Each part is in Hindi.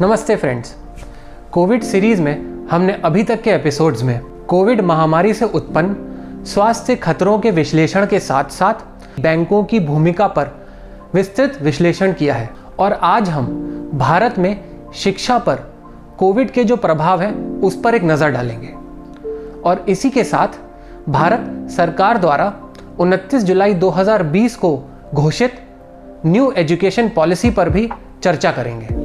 नमस्ते फ्रेंड्स। कोविड सीरीज़ में हमने अभी तक के एपिसोड्स में कोविड महामारी से उत्पन्न स्वास्थ्य खतरों के विश्लेषण के साथ साथ बैंकों की भूमिका पर विस्तृत विश्लेषण किया है और आज हम भारत में शिक्षा पर कोविड के जो प्रभाव हैं उस पर एक नज़र डालेंगे और इसी के साथ भारत सरकार द्वारा 29 जुलाई 2020 को घोषित न्यू एजुकेशन पॉलिसी पर भी चर्चा करेंगे।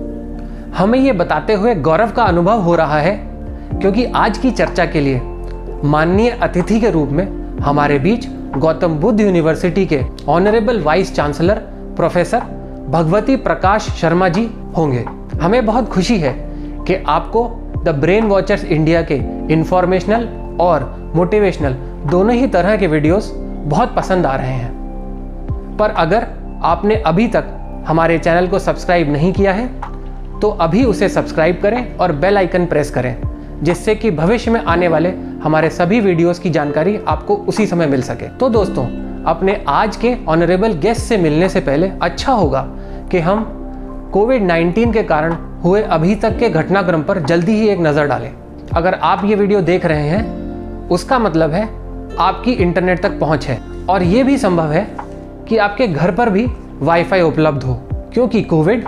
हमें ये बताते हुए गौरव का अनुभव हो रहा है क्योंकि आज की चर्चा के लिए माननीय अतिथि के रूप में हमारे बीच गौतम बुद्ध यूनिवर्सिटी के honourable vice chancellor professor Bhagwati Prakash Sharma ji होंगे। हमें बहुत खुशी है कि आपको द ब्रेन वॉचर्स इंडिया के इंफॉर्मेशनल और मोटिवेशनल दोनों ही तरह के वीडियोस बहुत पसंद आ रहे हैं। पर अगर आपने अभी तक हमारे चैनल को सब्सक्राइब नहीं किया है तो अभी उसे सब्सक्राइब करें और बेल आइकन प्रेस करें, जिससे कि भविष्य में आने वाले हमारे सभी वीडियोस की जानकारी आपको उसी समय मिल सके। तो दोस्तों, अपने आज के ऑनरेबल गेस्ट से मिलने से पहले अच्छा होगा कि हम कोविड-19 के कारण हुए अभी तक के घटनाक्रम पर जल्दी ही एक नज़र डालें। अगर आप ये वीडियो देख रहे हैं उसका मतलब है आपकी इंटरनेट तक पहुँच है और ये भी संभव है कि आपके घर पर भी वाईफाई उपलब्ध हो, क्योंकि कोविड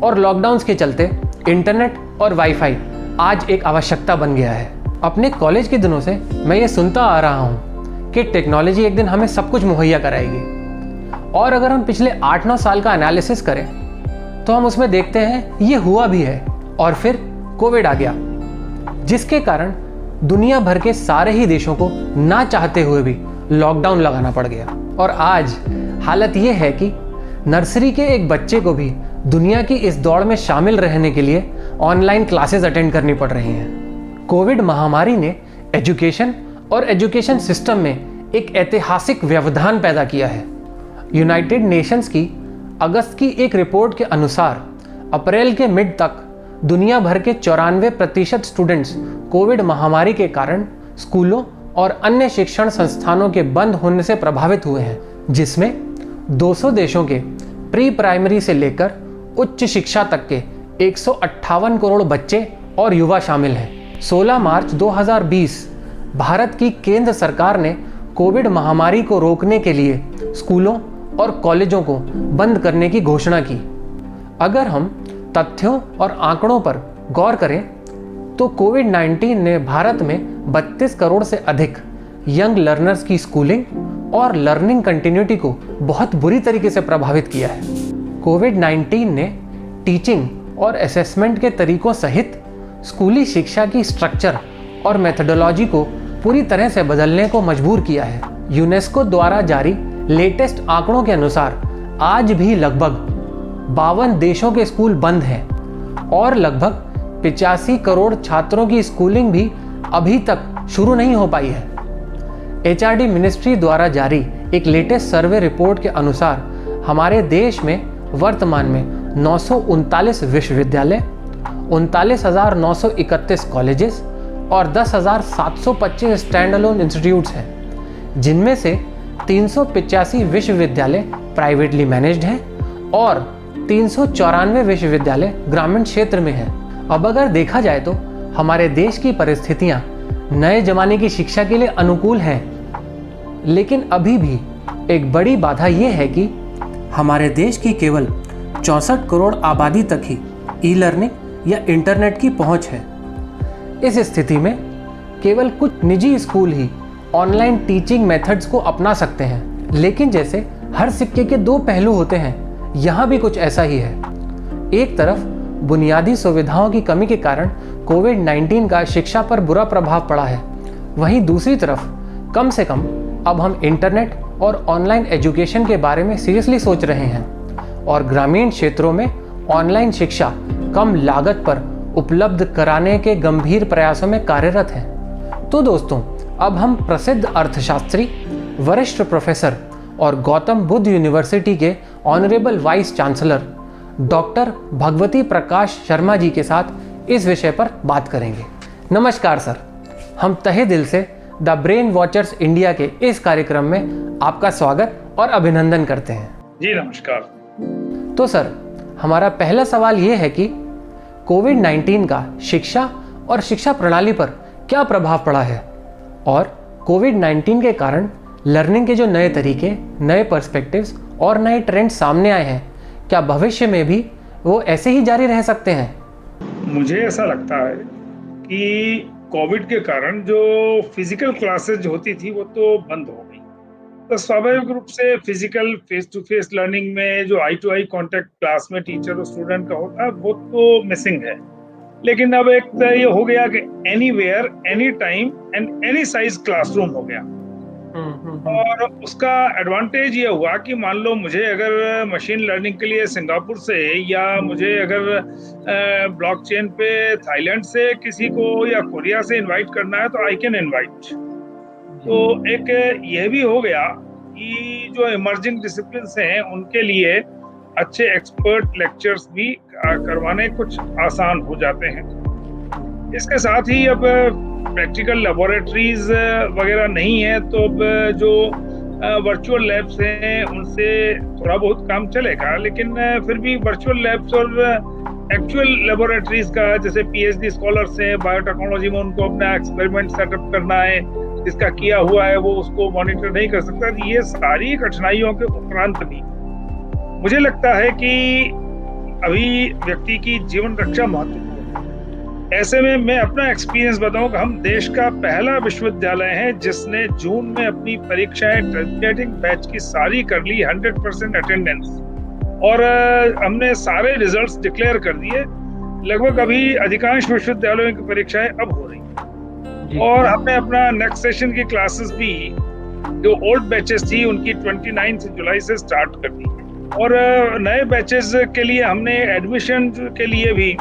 और लॉकडाउन्स के चलते इंटरनेट और वाईफाई आज एक आवश्यकता बन गया है। अपने कॉलेज के दिनों से मैं ये सुनता आ रहा हूँ कि टेक्नोलॉजी एक दिन हमें सब कुछ मुहैया कराएगी और अगर हम पिछले 8-9 साल का एनालिसिस करें तो हम उसमें देखते हैं ये हुआ भी है और फिर कोविड आ गया, जिसके कारण दुनिया भर के सारे ही देशों को ना चाहते हुए भी लॉकडाउन लगाना पड़ गया और आज हालत ये है कि नर्सरी के एक बच्चे को भी दुनिया की इस दौड़ में शामिल रहने के लिए ऑनलाइन क्लासेस अटेंड करनी पड़ रही हैं। कोविड महामारी ने एजुकेशन और एजुकेशन सिस्टम में एक ऐतिहासिक व्यवधान पैदा किया है। यूनाइटेड नेशंस की अगस्त की एक रिपोर्ट के अनुसार अप्रैल के मिड तक दुनिया भर के 94% स्टूडेंट्स कोविड महामारी के कारण स्कूलों और अन्य शिक्षण संस्थानों के बंद होने से प्रभावित हुए हैं, जिसमें 200 देशों के प्री प्राइमरी से लेकर उच्च शिक्षा तक के 158 करोड़ बच्चे और युवा शामिल हैं। 16 मार्च 2020 भारत की केंद्र सरकार ने कोविड महामारी को रोकने के लिए स्कूलों और कॉलेजों को बंद करने की घोषणा की। अगर हम तथ्यों और आंकड़ों पर गौर करें तो कोविड-19 ने भारत में 32 करोड़ से अधिक यंग लर्नर्स की स्कूलिंग और लर्निंग कंटिन्यूटी को बहुत बुरी तरीके से प्रभावित किया है। कोविड-19 ने टीचिंग और असेसमेंट के तरीकों सहित स्कूली शिक्षा की स्ट्रक्चर और मेथडोलॉजी को पूरी तरह से बदलने को मजबूर किया है। यूनेस्को द्वारा जारी लेटेस्ट आंकड़ों के अनुसार आज भी लगभग 52 देशों के स्कूल बंद हैं और लगभग 85 करोड़ छात्रों की स्कूलिंग भी अभी तक शुरू नहीं हो पाई है। HRD मिनिस्ट्री द्वारा जारी एक लेटेस्ट सर्वे रिपोर्ट के अनुसार हमारे देश में वर्तमान में 939 विश्वविद्यालय, 39,931 कॉलेजेस और 10,725 स्टैंड अलोन इंस्टीट्यूट्स हैं, जिनमें से 385 विश्वविद्यालय प्राइवेटली मैनेज्ड हैं और 394 विश्वविद्यालय ग्रामीण क्षेत्र में हैं। अब अगर देखा जाए तो हमारे देश की परिस्थितियां नए जमाने की शिक्षा के लिए अनुकूल हैं, लेकिन अभी भी एक बड़ी बाधा यह है कि हमारे देश की केवल 64 करोड़ आबादी तक ही ई लर्निंग या इंटरनेट की पहुंच है। इस स्थिति में केवल कुछ निजी स्कूल ही ऑनलाइन टीचिंग मेथड्स को अपना सकते हैं, लेकिन जैसे हर सिक्के के दो पहलू होते हैं, यहाँ भी कुछ ऐसा ही है। एक तरफ बुनियादी सुविधाओं की कमी के कारण कोविड-19 का शिक्षा पर बुरा प्रभाव पड़ा है, वहीं दूसरी तरफ कम से कम अब हम इंटरनेट और ऑनलाइन एजुकेशन के बारे में सीरियसली सोच रहे हैं और ग्रामीण क्षेत्रों में ऑनलाइन शिक्षा कम लागत पर उपलब्ध कराने के गंभीर प्रयासों में कार्यरत हैं। तो दोस्तों, अब हम प्रसिद्ध अर्थशास्त्री, वरिष्ठ प्रोफेसर और गौतम बुद्ध यूनिवर्सिटी के honourable vice chancellor doctor Bhagwati Prakash Sharma ji के साथ इस विषय पर बात करेंगे। नमस्कार सर, हम तहे दिल से द ब्रेन वॉचर्स इंडिया के इस कार्यक्रम में आपका स्वागत और अभिनंदन करते हैं। जी नमस्कार। तो सर, हमारा पहला सवाल ये है कि कोविड-19 का शिक्षा और शिक्षा प्रणाली पर क्या प्रभाव पड़ा है और कोविड-19 के कारण लर्निंग के जो नए तरीके, नए पर्सपेक्टिव्स और नए ट्रेंड सामने आए हैं, क्या भविष्य में भी वो ऐसे ही जारी रह सकते हैं? मुझे ऐसा लगता है कि कोविड के कारण जो फिजिकल क्लासेज होती थी वो तो बंद हो गई। तो स्वाभाविक रूप से physical face to face learning में जो eye to eye contact class में टीचर और स्टूडेंट का होता है वो तो मिसिंग है। लेकिन अब एक तो ये हो गया कि anywhere any time and any size classroom हो गया। और उसका एडवांटेज ये हुआ कि मान लो मुझे अगर मशीन लर्निंग के लिए सिंगापुर से या मुझे अगर ब्लॉकचेन पे थाईलैंड से किसी को या कोरिया से इनवाइट करना है तो आई कैन इनवाइट। तो एक ये भी हो गया कि जो इमर्जिंग डिसिप्लिन्स हैं उनके लिए अच्छे एक्सपर्ट लेक्चर्स भी करवाने कुछ आसान हो जाते हैं। इसके साथ ही अब प्रैक्टिकल लेबोरेटरीज वगैरह नहीं है तो अब जो वर्चुअल लैब्स हैं उनसे थोड़ा बहुत काम चलेगा, लेकिन फिर भी वर्चुअल लैब्स और एक्चुअल लेबोरेटरीज का जैसे पीएचडी स्कॉलर्स हैं बायोटेक्नोलॉजी में, उनको अपना एक्सपेरिमेंट सेटअप करना है, जिसका किया हुआ है वो उसको मॉनिटर नहीं कर सकता। ये सारी कठिनाइयों के उपरांत भी मुझे लगता है कि अभी व्यक्ति की जीवन रक्षा महत्वपूर्ण है। ऐसे में मैं अपना एक्सपीरियंस बताऊं कि हम देश का पहला विश्वविद्यालय है जिसने जून में अपनी परीक्षाएं टर्मिनेटिंग बैच की सारी कर ली, 100% अटेंडेंस, और हमने सारे रिजल्ट्स डिक्लेयर कर दिए। लगभग अभी अधिकांश विश्वविद्यालयों की परीक्षाएं अब हो रही हैं और हमने अपना नेक्स्ट सेशन की क्लासेस भी जो ओल्ड बैचेस थी उनकी 29 जुलाई से स्टार्ट कर दी और नए बैचेस के लिए हमने एडमिशन के लिए भी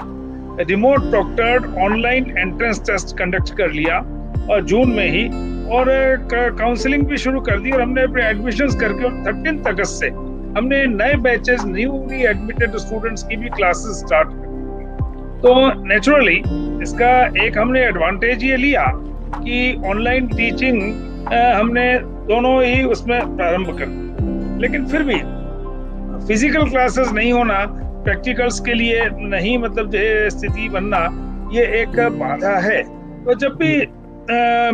remote proctored online entrance test conduct कर लिया और जून में ही, और काउंसलिंग भी शुरू कर दी और हमने अपने एडमिशंस करके 13 अगस्त से हमने नए बैचेस न्यूली एडमिटेड स्टूडेंट्स की भी क्लासेस स्टार्ट कर दी। तो नेचुरली इसका एक हमने एडवांटेज ये लिया कि ऑनलाइन टीचिंग हमने दोनों ही उसमें प्रारंभ कर दी, लेकिन फिर भी फिजिकल क्लासेस नहीं होना, प्रैक्टिकल्स के लिए नहीं मतलब जो स्थिति बनना, ये एक बाधा है। तो जब भी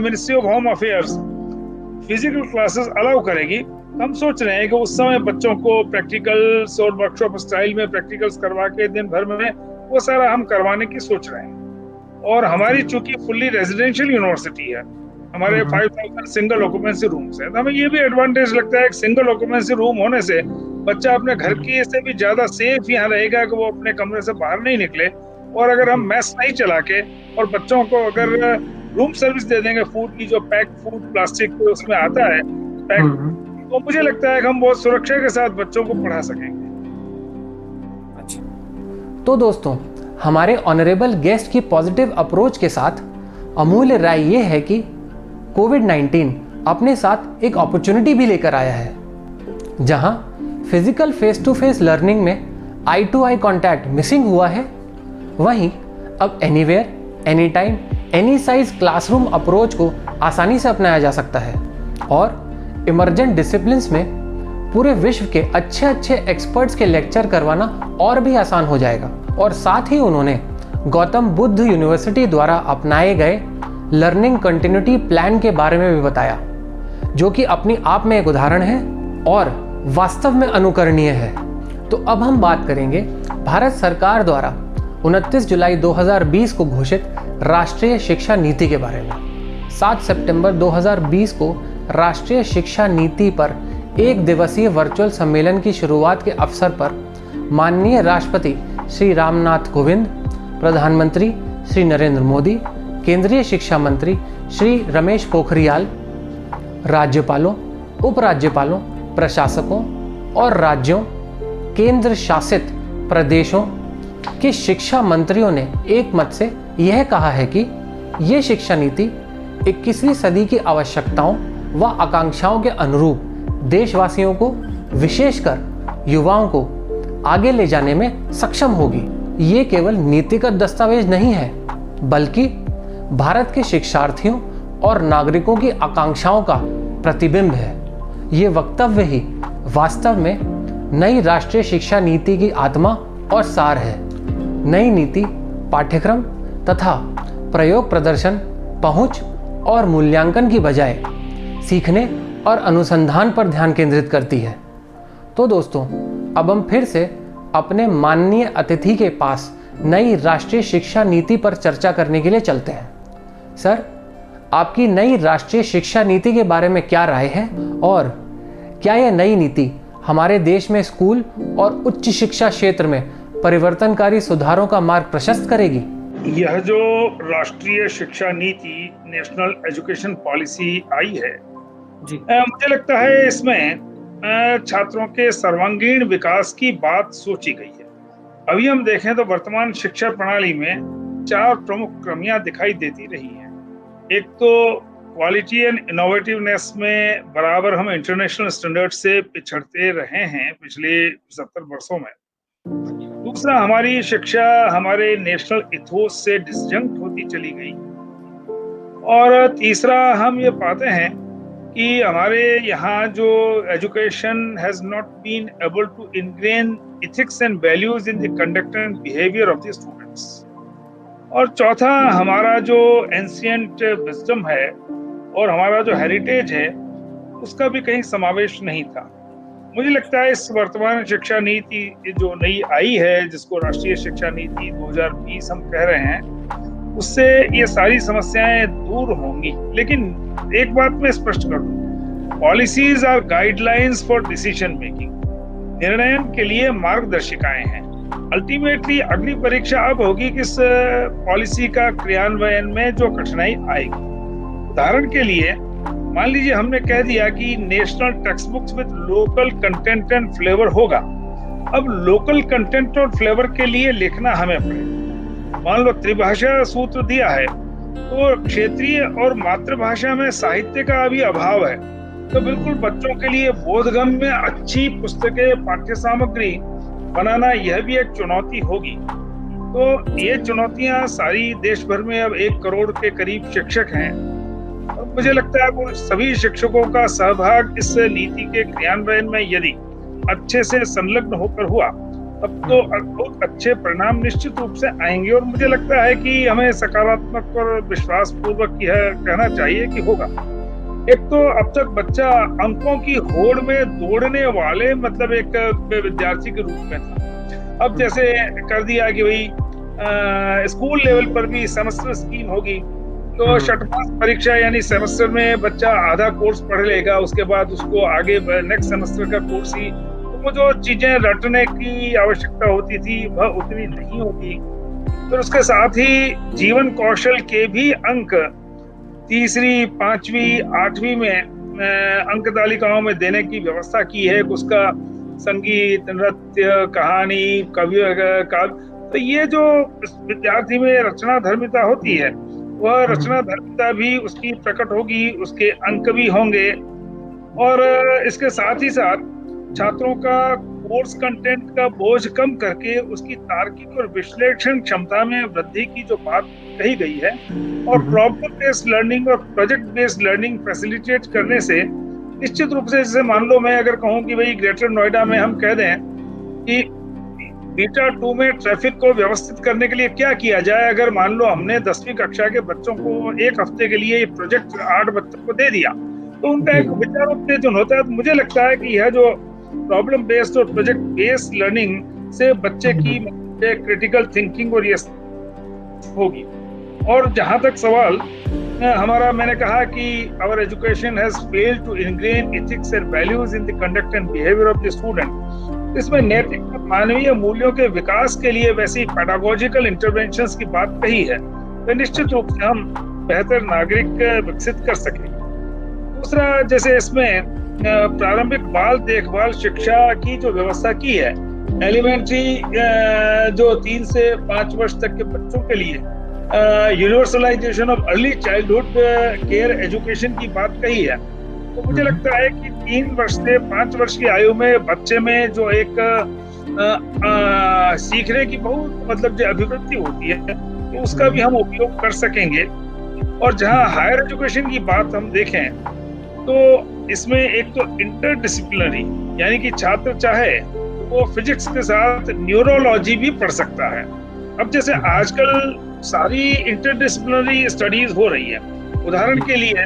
ministry of home affairs physical classes allow करेगी, हम सोच रहे हैं कि उस समय बच्चों को प्रैक्टिकल्स और वर्कशॉप स्टाइल में प्रैक्टिकल्स करवा के दिन भर में वो सारा हम करवाने की सोच रहे हैं। और हमारी चूंकि फुल्ली रेजिडेंशियल यूनिवर्सिटी है, हमारे 5000 सिंगल ऑक्यूपेंसी रूम्स हैं, तो हमें ये भी एडवांटेज लगता है कि सिंगल ऑक्यूपेंसी रूम होने से बच्चा अपने घर की से भी ज्यादा सेफ यहाँ रहेगा कि वो अपने कमरे से बाहर नहीं निकले। और अगर हम मेस नहीं चला के और बच्चों को अगर रूम सर्विस दे देंगे फूड की, जो पैक फूड प्लास्टिक उसमें आता है पैक, तो मुझे लगता है कि हम बहुत सुरक्षा के साथ बच्चों को पढ़ा सकेंगे। तो दोस्तों, हमारे ऑनरेबल गेस्ट की पॉजिटिव अप्रोच के साथ अमूल्य राय ये है कि कोविड-19 अपने साथ एक अपॉर्चुनिटी भी लेकर आया है, जहां physical face to face learning में eye to eye contact missing हुआ है, वहीं अब anywhere any time any size classroom approach को आसानी से अपनाया जा सकता है और इमर्जेंट डिसिप्लिन्स में पूरे विश्व के अच्छे एक्सपर्ट्स के लेक्चर करवाना और भी आसान हो जाएगा। और साथ ही उन्होंने गौतम बुद्ध यूनिवर्सिटी द्वारा अपनाए गए लर्निंग कंटिन्यूटी प्लान के बारे में भी बताया, जो कि अपनी आप में एक उदाहरण है और वास्तव में अनुकरणीय है। तो अब हम बात करेंगे भारत सरकार द्वारा 29 जुलाई 2020 को घोषित राष्ट्रीय शिक्षा नीति के बारे में। 7 सितंबर 2020 को राष्ट्रीय शिक्षा नीति पर एक दिवसीय वर्चुअल सम्मेलन की शुरुआत के अवसर पर माननीय राष्ट्रपति श्री रामनाथ कोविंद, प्रधानमंत्री श्री नरेंद्र मोदी, केंद्रीय शिक्षा मंत्री श्री रमेश पोखरियाल, राज्यपालों, उपराज्यपालों, प्रशासकों और राज्यों, केंद्र शासित प्रदेशों के शिक्षा मंत्रियों ने एक मत से यह कहा है कि ये शिक्षा नीति 21वीं सदी की आवश्यकताओं व आकांक्षाओं के अनुरूप देशवासियों को, विशेषकर युवाओं को आगे ले जाने में सक्षम होगी। ये केवल नीतिगत दस्तावेज नहीं है, बल्कि भारत के शिक्षार्थियों और नागरिकों की आकांक्षाओं का प्रतिबिंब है। ये वक्तव्य ही वास्तव में नई राष्ट्रीय शिक्षा नीति की आत्मा और सार है। नई नीति पाठ्यक्रम तथा प्रयोग प्रदर्शन, पहुंच और मूल्यांकन की बजाय सीखने और अनुसंधान पर ध्यान केंद्रित करती है। तो दोस्तों, अब हम फिर से अपने माननीय अतिथि के पास नई राष्ट्रीय शिक्षा नीति पर चर्चा करने के लिए चलते हैं। सर, आपकी नई राष्ट्रीय शिक्षा नीति के बारे में क्या राय है और क्या यह नई नीति हमारे देश में स्कूल और उच्च शिक्षा क्षेत्र में परिवर्तनकारी सुधारों का मार्ग प्रशस्त करेगी? यह जो राष्ट्रीय शिक्षा नीति, नेशनल एजुकेशन पॉलिसी आई है जी, मुझे लगता है इसमें छात्रों के सर्वांगीण विकास की बात सोची गई है। अभी हम देखें तो वर्तमान शिक्षा प्रणाली में 4 प्रमुख कमियां दिखाई देती रही हैं। एक तो क्वालिटी एंड इनोवेटिवनेस में बराबर हम इंटरनेशनल स्टैंडर्ड से पिछड़ते रहे हैं पिछले 70 वर्षों में। दूसरा, हमारी शिक्षा हमारे नेशनल इथोस से डिसजंक्ट होती चली गई। और तीसरा, हम ये पाते हैं कि हमारे यहाँ जो education has not been able to ingrain ethics and values in the conduct and behavior of the students। और चौथा, हमारा जो एंशिएंट विजडम है और हमारा जो हेरिटेज है उसका भी कहीं समावेश नहीं था। मुझे लगता है इस वर्तमान शिक्षा नीति जो नई आई है, जिसको राष्ट्रीय शिक्षा नीति 2020 हम कह रहे हैं, उससे ये सारी समस्याएं दूर होंगी। लेकिन एक बात मैं स्पष्ट कर दूं, policies are guidelines for decision making, निर्णय के लिए मार्गदर्शिकाएं हैं। अल्टीमेटली अगली परीक्षा अब होगी कि इस पॉलिसी का क्रियान्वयन में जो कठिनाई आएगी। उदाहरण के लिए मान लीजिए हमने कह दिया कि national text books with local content and flavour होगा। अब लोकल कंटेंट और फ्लेवर के लिए लिखना हमें पड़ेगा। मान लो त्रिभाषा सूत्र दिया है, तो क्षेत्रीय और मातृभाषा में साहित्य का अभी अभाव है, तो बिल्कुल बच्चों के लिए बोधगम्य अच्छी पुस्तकें, पाठ्य सामग्री बनाना यह भी एक चुनौती होगी। तो ये चुनौतियां सारी देश भर में अब 1 करोड़ के करीब शिक्षक हैं। और मुझे लगता है वो सभी शिक्षकों का सहभाग इस नीति के क्रियान्वयन में यदि अच्छे से संलग्न होकर हुआ, तब तो बहुत अच्छे परिणाम निश्चित रूप से आएंगे। और मुझे लगता है कि हमें सकारात्मक और विश्वास पूर्वक यह कहना चाहिए कि होगा। एक तो अब तक बच्चा अंकों की होड़ में दौड़ने वाले मतलब एक विद्यार्थी के रूप में था। अब जैसे कर दिया कि भाई स्कूल लेवल पर भी सेमेस्टर स्कीम होगी, तो षटमास परीक्षा यानी सेमेस्टर में बच्चा आधा कोर्स पढ़ लेगा, उसके बाद उसको आगे नेक्स्ट सेमेस्टर का कोर्स ही, तो वो जो चीजें रटने की आवश्यकता होती थी वह उतनी नहीं होगी। फिर उसके साथ ही जीवन कौशल के भी अंक 3री, 5वीं, 8वीं में अंक तालिकाओं में देने की व्यवस्था की है। उसका संगीत, नृत्य, कहानी, काव्य, तो ये जो विद्यार्थी में रचना धर्मिता होती है, वह रचना धर्मिता भी उसकी प्रकट होगी, उसके अंक भी होंगे। और इसके साथ ही साथ छात्रों का कोर्स कंटेंट का बोझ कम करके उसकी तार्किक और विश्लेषण क्षमता में वृद्धि की जो बात कही गई है, और प्रॉब्लम बेस्ड लर्निंग और प्रोजेक्ट बेस्ड लर्निंग फैसिलिटेट करने से निश्चित रूप से, जैसे मान लो मैं अगर कहूँ कि भाई ग्रेटर नोएडा में हम कह दें कि बीटा 2 में ट्रैफिक को व्यवस्थित करने के लिए क्या किया जाए। अगर मान लो हमने 10वीं कक्षा के बच्चों को 1 हफ्ते के लिए ये प्रोजेक्ट 8 बच्चों को दे दिया, तो उनका एक विचारोत्तेजन होता है। तो मुझे लगता है कि यह जो प्रॉब्लम बेस्ड और प्रोजेक्ट बेस्ड लर्निंग से बच्चे की क्रिटिकल थिंकिंग और ये होगी। और जहां तक सवाल हमारा, मैंने कहा कि our education has failed to ingrain ethics and values in the conduct and behaviour of the student. इसमें नैतिक मानवीय मूल्यों के विकास के लिए वैसी पेडागोजिकल इंटरवेंशंस की बात कही है, तो निश्चित रूप से हम बेहतर नागरिक विकसित कर सकेंगे। दूसरा, जैसे इसमें प्रारंभिक बाल देखभाल शिक्षा की जो व्यवस्था की है, एलिमेंट्री जो 3 से 5 वर्ष तक के बच्चों के लिए universalization of early childhood care education की बात कही है, तो मुझे लगता है कि 3 वर्ष से 5 वर्ष की आयु में बच्चे में जो एक सीखने की बहुत मतलब जो अभिवृद्धि होती है, तो उसका भी हम उपयोग कर सकेंगे। और जहां हायर एजुकेशन की बात हम देखें, तो इसमें एक तो इंटरडिसिप्लिनरी, यानी कि छात्र चाहे वो फिजिक्स के साथ न्यूरोलॉजी भी पढ़ सकता है, अब जैसे आजकल सारी इंटरडिसिप्लिनरी स्टडीज हो रही है। उदाहरण के लिए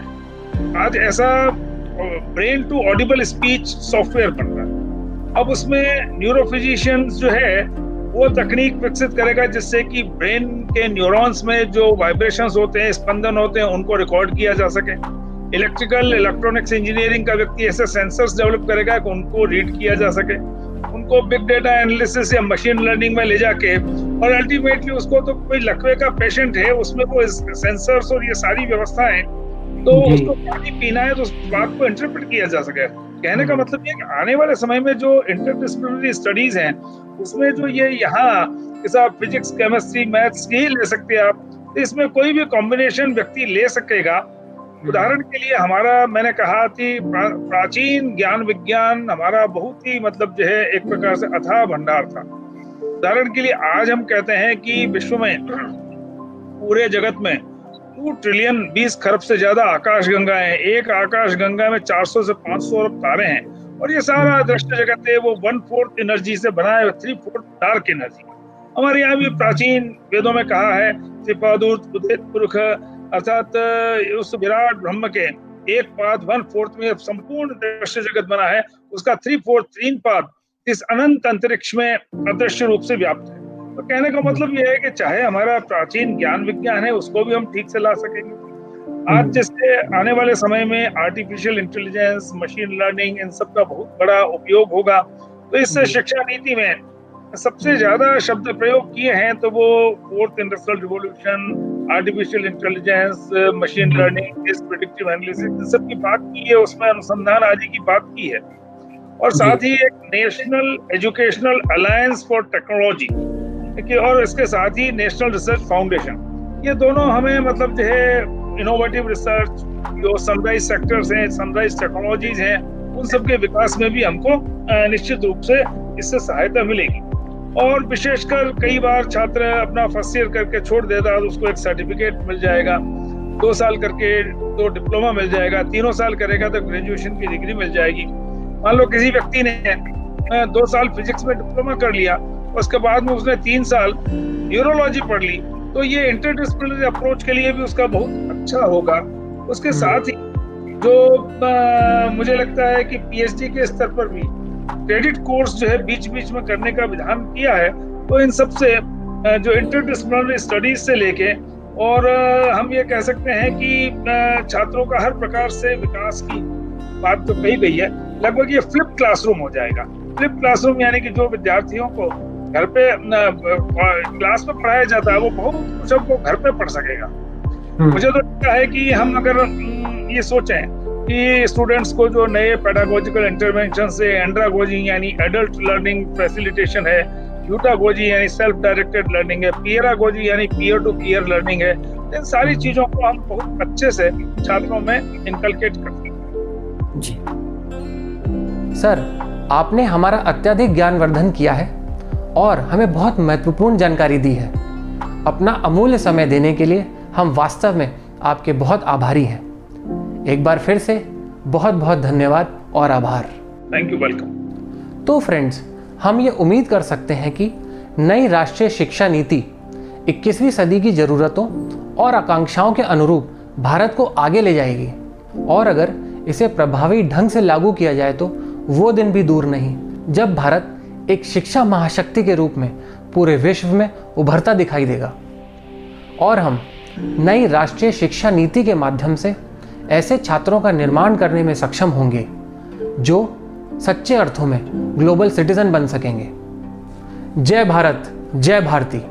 आज ऐसा brain to audible speech software बन रहा है। अब उसमें न्यूरोफिजिशियंस जो है वो तकनीक विकसित करेगा जिससे कि ब्रेन के न्यूरॉन्स में जो वाइब्रेशंस होते हैं, स्पंदन होते हैं, उनको रिकॉर्ड किया जा सके। इलेक्ट्रिकल इलेक्ट्रॉनिक्स इंजीनियरिंग का व्यक्ति ऐसे सेंसर्स डेवलप करेगा कि उनको रीड किया जा सके। उनको बिग डेटा एनालिसिस या मशीन लर्निंग में ले जाके और अल्टीमेटली उसको तो कोई लकवे का पेशेंट है, उसमें वो सेंसर्स और ये सारी व्यवस्थाएं, तो उसको पानी पीना है तो उस बात को इंटरप्रेट किया जा सके। कहने का मतलब ये कि आने वाले समय में जो इंटरडिसिप्लिनरी स्टडीज हैं उसमें जो ये यहाँ फिजिक्स, केमिस्ट्री, मैथ्स यही ले सकते हैं आप, तो इसमें कोई भी कॉम्बिनेशन व्यक्ति ले सकेगा। उदाहरण के लिए हमारा, मैंने कहा कि प्राचीन ज्ञान विज्ञान हमारा बहुत ही मतलब जो है एक प्रकार से अथाह भंडार था। उदाहरण के लिए आज हम कहते हैं कि विश्व में पूरे जगत में 2 ट्रिलियन 20 खरब से ज्यादा आकाश गंगाएं हैं। एक आकाश गंगा में 400 से 500 अरब तारे हैं और ये सारा दृश्य जगत है वो 1/4 एनर्जी से बना है, 3/4 डार्क एनर्जी। हमारे यहाँ भी प्राचीन वेदों में कहा है त्रिपादूत उदित पुरुष, अर्थात उस विराट ब्रह्म के एक पाद 1/4 में संपूर्ण दृश्य जगत बना है, उसका 3 पाद इस अनंत अंतरिक्ष में अदृश्य रूप से व्याप्त है। तो कहने का मतलब यह है कि चाहे हमारा प्राचीन ज्ञान विज्ञान है उसको भी हम ठीक से ला सकेंगे। आज जैसे आने वाले समय में आर्टिफिशियल इंटेलिजेंस, मशीन लर्निंग, इन सब का बहुत बड़ा उपयोग होगा। तो इस शिक्षा नीति में सबसे ज्यादा शब्द प्रयोग किए हैं तो वो 4th industrial revolution, artificial intelligence, machine learning, predictive analysis, इन सब की बात की है, उसमें अनुसंधान आदि की बात की है। और साथ ही एक national educational alliance for technology और इसके साथ ही नेशनल रिसर्च फाउंडेशन, ये दोनों हमें मतलब जो है इनोवेटिव रिसर्च, जो सनराइज सेक्टर्स हैं, सनराइज टेक्नोलॉजीज हैं, उन सब के विकास में भी हमको निश्चित रूप से इससे सहायता मिलेगी। और विशेषकर कई बार छात्र अपना फर्स्ट ईयर करके छोड़ देता है तो उसको एक सर्टिफिकेट मिल जाएगा, 2 साल करके तो डिप्लोमा मिल जाएगा, 3 साल करेगा तो ग्रेजुएशन की डिग्री मिल जाएगी। मान लो किसी व्यक्ति ने 2 साल फिजिक्स में डिप्लोमा कर लिया, उसके बाद में उसने 3 साल न्यूरोलॉजी पढ़ ली, तो ये इंटरडिसिप्लिनरी अप्रोच के लिए भी उसका बहुत अच्छा होगा। उसके साथ ही जो मुझे लगता है कि पीएचडी के स्तर पर भी क्रेडिट कोर्स जो है बीच बीच में करने का विधान किया है, तो इन सब से जो इंटरडिसिप्लिनरी स्टडीज से लेके और हम ये कह सकते हैं कि छात्रों का हर प्रकार से विकास की बात तो कही गई है। लगभग ये फ्लिप क्लासरूम हो जाएगा। फ्लिप क्लासरूम यानी कि जो विद्यार्थियों को घर पे क्लास में पढ़ाया जाता है वो बहुत कुछ हमको घर पे पढ़ सकेगा। मुझे तो लगता है कि हम अगर ये सोचें कि स्टूडेंट्स को जो नए पेडागोजिकल इंटरवेंशन से एंड्रागोजी यानी एडल्ट लर्निंग फैसिलिटेशन है, यूटागोजी यानी सेल्फ डायरेक्टेड लर्निंग है, पियरागोजी यानी पीयर टू पीयर लर्निंग है, इन सारी चीजों को हम बहुत अच्छे से छात्रों में इनकलकेट करते हैं। जी सर, आपने हमारा अत्यधिक ज्ञानवर्धन किया है और हमें बहुत महत्वपूर्ण जानकारी दी है। अपना अमूल्य समय देने के लिए हम वास्तव में आपके बहुत आभारी हैं। एक बार फिर से बहुत बहुत धन्यवाद और आभार। Thank you, welcome. तो फ्रेंड्स, हम ये उम्मीद कर सकते हैं कि नई राष्ट्रीय शिक्षा नीति 21वीं सदी की ज़रूरतों और आकांक्षाओं के अनुरूप भारत को आगे ले जाएगी और अगर इसे प्रभावी ढंग से लागू किया जाए तो वो दिन भी दूर नहीं जब भारत एक शिक्षा महाशक्ति के रूप में पूरे विश्व में उभरता दिखाई देगा और हम नई राष्ट्रीय शिक्षा नीति के माध्यम से ऐसे छात्रों का निर्माण करने में सक्षम होंगे जो सच्चे अर्थों में ग्लोबल सिटीजन बन सकेंगे। जय भारत, जय भारती।